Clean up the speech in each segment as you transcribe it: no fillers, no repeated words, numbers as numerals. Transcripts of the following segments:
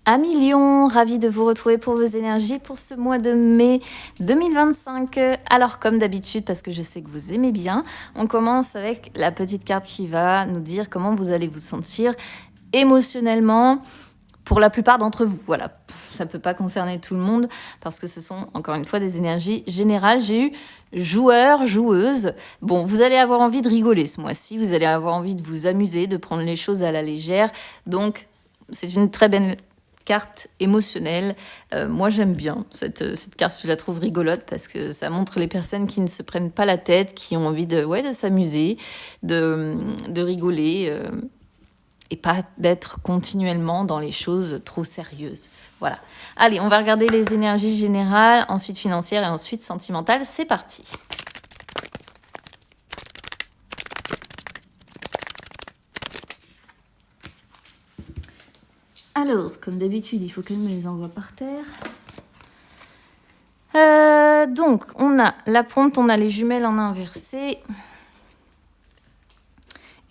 Amis Lion, ravie de vous retrouver pour vos énergies pour ce mois de mai 2025. Alors comme d'habitude, parce que je sais que vous aimez bien, on commence avec la petite carte qui va nous dire comment vous allez vous sentir émotionnellement pour la plupart d'entre vous. Voilà, ça ne peut pas concerner tout le monde parce que ce sont encore une fois des énergies générales. J'ai eu joueur, joueuse. Bon, vous allez avoir envie de rigoler ce mois-ci, vous allez avoir envie de vous amuser, de prendre les choses à la légère. Donc, c'est une très belle carte émotionnelle. Moi, j'aime bien cette carte, je la trouve rigolote parce que ça montre les personnes qui ne se prennent pas la tête, qui ont envie de s'amuser, de rigoler et pas d'être continuellement dans les choses trop sérieuses. Voilà. Allez, on va regarder les énergies générales, ensuite financières et ensuite sentimentales. C'est parti. Alors, comme d'habitude, il faut qu'elle me les envoie par terre. Donc, on a la prompte, on a les jumelles en inversé.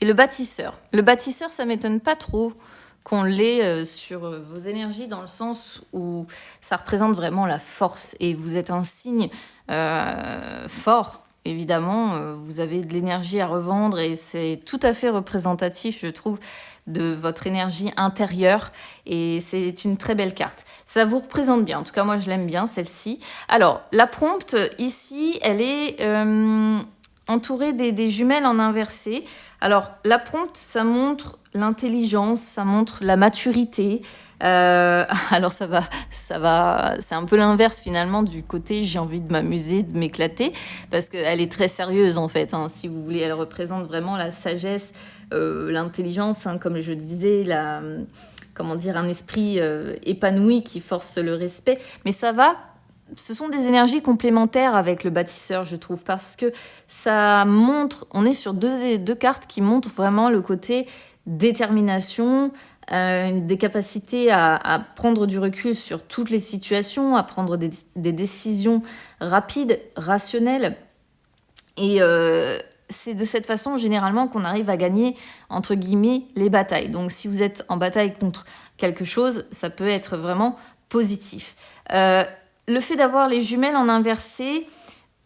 Et le bâtisseur. Le bâtisseur, ça ne m'étonne pas trop qu'on l'ait sur vos énergies dans le sens où ça représente vraiment la force. Et vous êtes un signe fort. Évidemment, vous avez de l'énergie à revendre et c'est tout à fait représentatif, je trouve, de votre énergie intérieure. Et c'est une très belle carte. Ça vous représente bien. En tout cas, moi, je l'aime bien, celle-ci. Alors, la prompte, ici, elle est entourée des jumelles en inversé. Alors, la prompte, ça montre l'intelligence, ça montre la maturité. Alors, ça va, c'est un peu l'inverse finalement du côté j'ai envie de m'amuser, de m'éclater, parce qu'elle est très sérieuse en fait. Si vous voulez, elle représente vraiment la sagesse, l'intelligence, comme je disais, un esprit épanoui qui force le respect. Mais ce sont des énergies complémentaires avec le bâtisseur, je trouve, parce que ça montre, on est sur deux cartes qui montrent vraiment le côté détermination, des capacités à prendre du recul sur toutes les situations, à prendre des décisions rapides, rationnelles. Et c'est de cette façon, généralement, qu'on arrive à gagner, entre guillemets, les batailles. Donc, si vous êtes en bataille contre quelque chose, ça peut être vraiment positif. Le fait d'avoir les jumelles en inversé,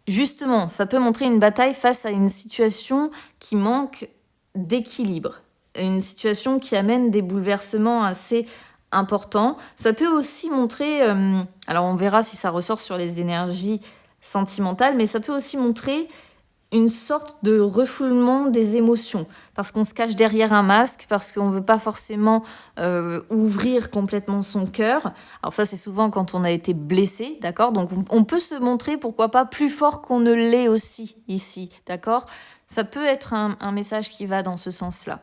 justement, ça peut montrer une bataille face à une situation qui manque d'équilibre. Une situation qui amène des bouleversements assez importants. Ça peut aussi montrer, alors on verra si ça ressort sur les énergies sentimentales, mais ça peut aussi montrer une sorte de refoulement des émotions, parce qu'on se cache derrière un masque, parce qu'on ne veut pas forcément ouvrir complètement son cœur. Alors ça, c'est souvent quand on a été blessé, d'accord ? Donc on peut se montrer, pourquoi pas, plus fort qu'on ne l'est aussi ici, d'accord ? Ça peut être un message qui va dans ce sens-là.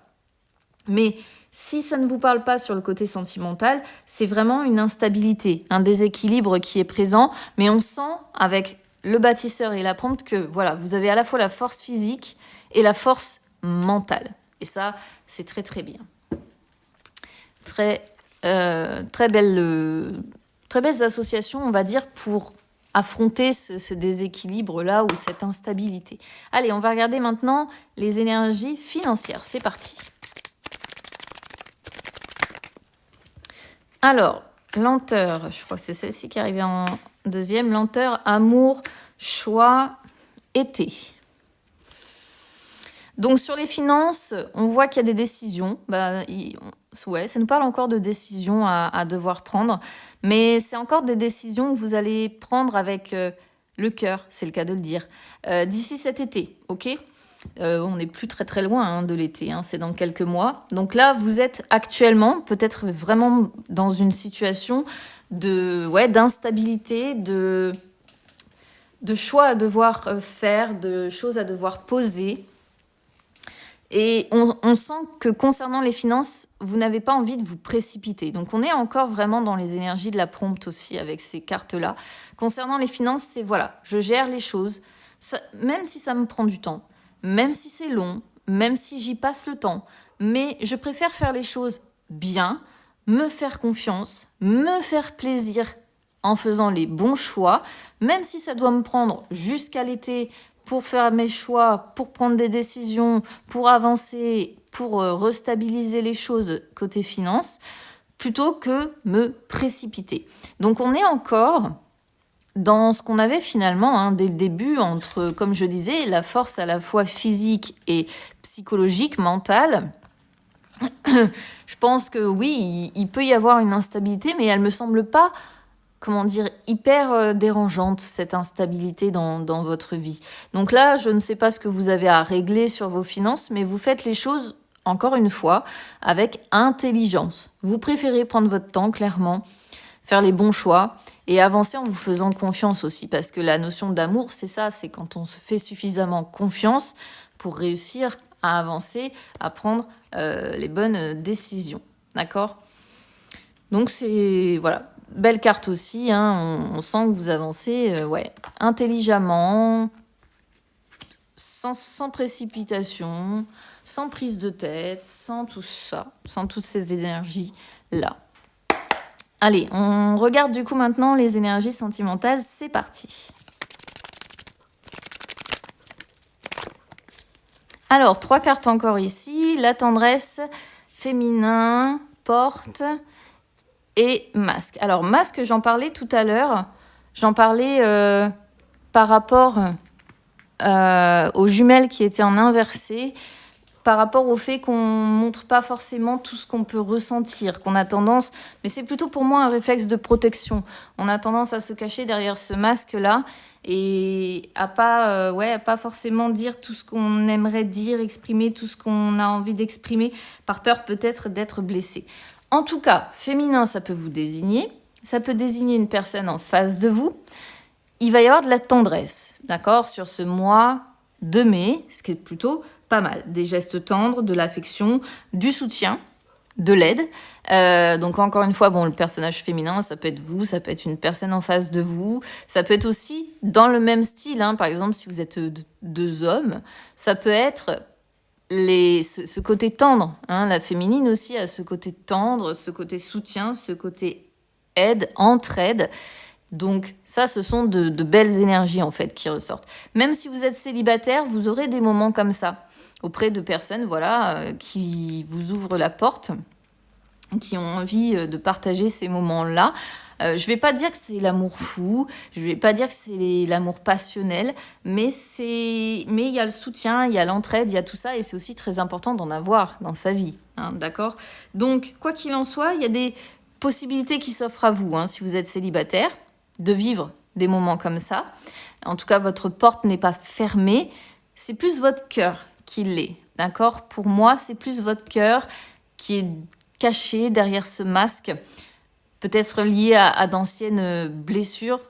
Mais si ça ne vous parle pas sur le côté sentimental, c'est vraiment une instabilité, un déséquilibre qui est présent, mais on sent avec le bâtisseur et la prompte que voilà, vous avez à la fois la force physique et la force mentale. Et ça, c'est très très bien. Très belles associations, on va dire, pour affronter ce déséquilibre-là ou cette instabilité. Allez, on va regarder maintenant les énergies financières. C'est parti. Alors, lenteur, je crois que c'est celle-ci qui est arrivée en deuxième. Lenteur, amour, choix, été. Donc, sur les finances, on voit qu'il y a des décisions. Ça nous parle encore de décisions à devoir prendre. Mais c'est encore des décisions que vous allez prendre avec le cœur, c'est le cas de le dire, d'ici cet été, ok ? On n'est plus très très loin de l'été, c'est dans quelques mois. Donc là, vous êtes actuellement peut-être vraiment dans une situation d'instabilité, de choix à devoir faire, de choses à devoir poser. Et on sent que concernant les finances, vous n'avez pas envie de vous précipiter. Donc on est encore vraiment dans les énergies de la prompte aussi avec ces cartes-là. Concernant les finances, c'est voilà, je gère les choses, même si ça me prend du temps. Même si c'est long, même si j'y passe le temps, mais je préfère faire les choses bien, me faire confiance, me faire plaisir en faisant les bons choix, même si ça doit me prendre jusqu'à l'été pour faire mes choix, pour prendre des décisions, pour avancer, pour restabiliser les choses côté finance. plutôt que me précipiter. Donc on est encore dans ce qu'on avait finalement dès le début entre, comme je disais, la force à la fois physique et psychologique, mentale. Je pense que oui, il peut y avoir une instabilité, mais elle me semble pas, comment dire, hyper dérangeante, cette instabilité dans votre vie. Donc là, je ne sais pas ce que vous avez à régler sur vos finances, mais vous faites les choses, encore une fois, avec intelligence. Vous préférez prendre votre temps, clairement, faire les bons choix et avancer en vous faisant confiance aussi. Parce que la notion d'amour, c'est ça, c'est quand on se fait suffisamment confiance pour réussir à avancer, à prendre les bonnes décisions. D'accord ? Donc c'est, voilà, belle carte aussi, on sent que vous avancez intelligemment, sans précipitation, sans prise de tête, sans tout ça, sans toutes ces énergies-là. Allez, on regarde du coup maintenant les énergies sentimentales, c'est parti. Alors, 3 cartes encore ici, la tendresse, féminin, porte et masque. Alors, masque, j'en parlais tout à l'heure, par rapport aux jumelles qui étaient en inversé, par rapport au fait qu'on montre pas forcément tout ce qu'on peut ressentir, qu'on a tendance, mais c'est plutôt pour moi un réflexe de protection. On a tendance à se cacher derrière ce masque-là et à pas forcément dire tout ce qu'on aimerait dire, exprimer tout ce qu'on a envie d'exprimer, par peur peut-être d'être blessé. En tout cas, féminin, ça peut vous désigner, ça peut désigner une personne en face de vous. Il va y avoir de la tendresse, d'accord, sur ce mois de mai, ce qui est plutôt pas mal. Des gestes tendres, de l'affection, du soutien, de l'aide. Donc encore une fois, le personnage féminin, ça peut être vous, ça peut être une personne en face de vous, ça peut être aussi dans le même style. Par exemple, si vous êtes 2 hommes, ça peut être ce côté tendre. La féminine aussi a ce côté tendre, ce côté soutien, ce côté aide, entraide. Donc ça, ce sont de belles énergies en fait qui ressortent. Même si vous êtes célibataire, vous aurez des moments comme ça auprès de personnes qui vous ouvrent la porte, qui ont envie de partager ces moments-là. Je vais pas dire que c'est l'amour fou, je vais pas dire que c'est l'amour passionnel, mais il y a le soutien, il y a l'entraide, il y a tout ça, et c'est aussi très important d'en avoir dans sa vie, d'accord ? Donc, quoi qu'il en soit, il y a des possibilités qui s'offrent à vous, si vous êtes célibataire, de vivre des moments comme ça. En tout cas, votre porte n'est pas fermée, c'est plus votre cœur qui l'est, d'accord ? Pour moi, c'est plus votre cœur qui est caché derrière ce masque, peut-être lié à d'anciennes blessures,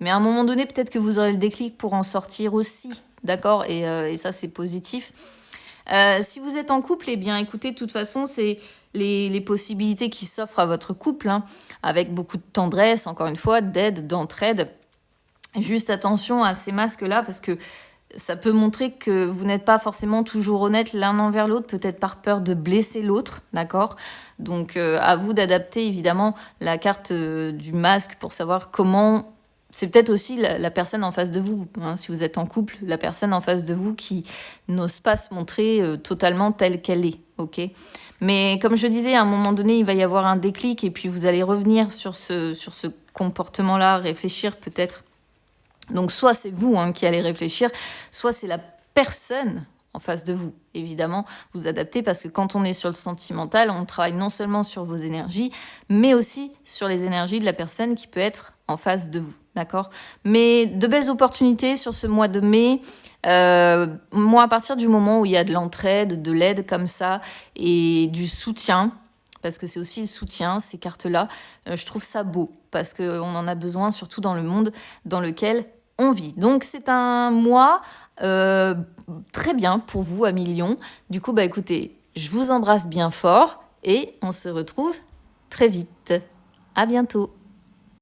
mais à un moment donné, peut-être que vous aurez le déclic pour en sortir aussi, d'accord ? Et ça, c'est positif. Si vous êtes en couple, eh bien, écoutez, de toute façon, c'est les possibilités qui s'offrent à votre couple, avec beaucoup de tendresse, encore une fois, d'aide, d'entraide. Juste attention à ces masques-là, parce que ça peut montrer que vous n'êtes pas forcément toujours honnête l'un envers l'autre, peut-être par peur de blesser l'autre, d'accord ? Donc, à vous d'adapter, évidemment, la carte du masque pour savoir comment... C'est peut-être aussi la personne en face de vous, si vous êtes en couple, la personne en face de vous qui n'ose pas se montrer totalement telle qu'elle est, ok ? Mais comme je disais, à un moment donné, il va y avoir un déclic et puis vous allez revenir sur ce comportement-là, réfléchir peut-être. Donc soit c'est vous qui allez réfléchir, soit c'est la personne en face de vous. Évidemment, vous adaptez parce que quand on est sur le sentimental, on travaille non seulement sur vos énergies, mais aussi sur les énergies de la personne qui peut être en face de vous, d'accord ? Mais de belles opportunités sur ce mois de mai. Moi, à partir du moment où il y a de l'entraide, de l'aide comme ça, et du soutien, parce que c'est aussi le soutien, ces cartes-là, je trouve ça beau, parce qu'on en a besoin, surtout dans le monde dans lequel on vit. Donc, c'est un mois très bien pour vous, amis Lion. Du coup, écoutez, je vous embrasse bien fort et on se retrouve très vite. À bientôt.